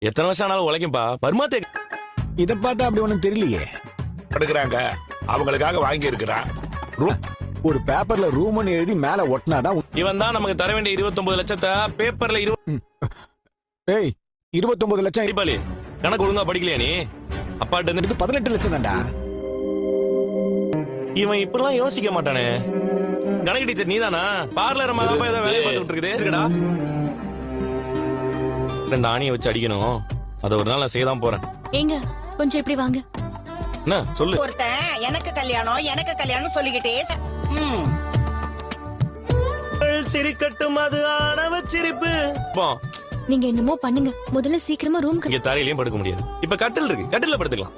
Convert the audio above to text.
எத்தனை வருஷம் ஆனாலும் உழைக்கும்பா. பர்மாத்தே இத பார்த்தா அப்படி ஒண்ணும் தெரியலையே. எடுக்கிறாங்க, அவங்களுக்காக வாங்கி இருக்கிறா. ஒரு பேப்பர்ல ரூம்னு எழுதி மேல ஒட்டினாதான். இவன் தான் நமக்கு தர வேண்டிய 29 லட்சத்தை பேப்பர்ல ஏய் 29 லட்சம் தீபாவளி கணக்கு ஒழுங்கா படிக்கலையா நீ? அப்பாட்ட இருந்து இது 18 லட்சம் தான்டா. இவன் இப்படிலாம் யோசிக்க மாட்டானே. கணக்கு டீச்சர் நீதானா? பார்லர் அம்மா தான் ஏதோ வேலையை பார்த்துட்டு இருக்குதே. 2 ஆணியை வச்சு அடிக்கணும். அதை ஒரு நாள் நான் செய்யதான் போறேன். ஏங்க கொஞ்சம் இப்படி வாங்க. என்ன சொல்லு? ஒருத்தன் எனக்கு கல்யாணம் சொல்லிக்கிட்டே சிரிக்கட்டும் அது ஆணவ சிரிப்பு. நீங்க என்னமோ பண்ணுங்க, முதல்ல சீக்கிரமா ரூம்க்கு. இங்க தரையிலயும் படுக்க முடியாது. இப்ப கட்டில் இருக்கு, கட்டில படுத்துக்கலாம்.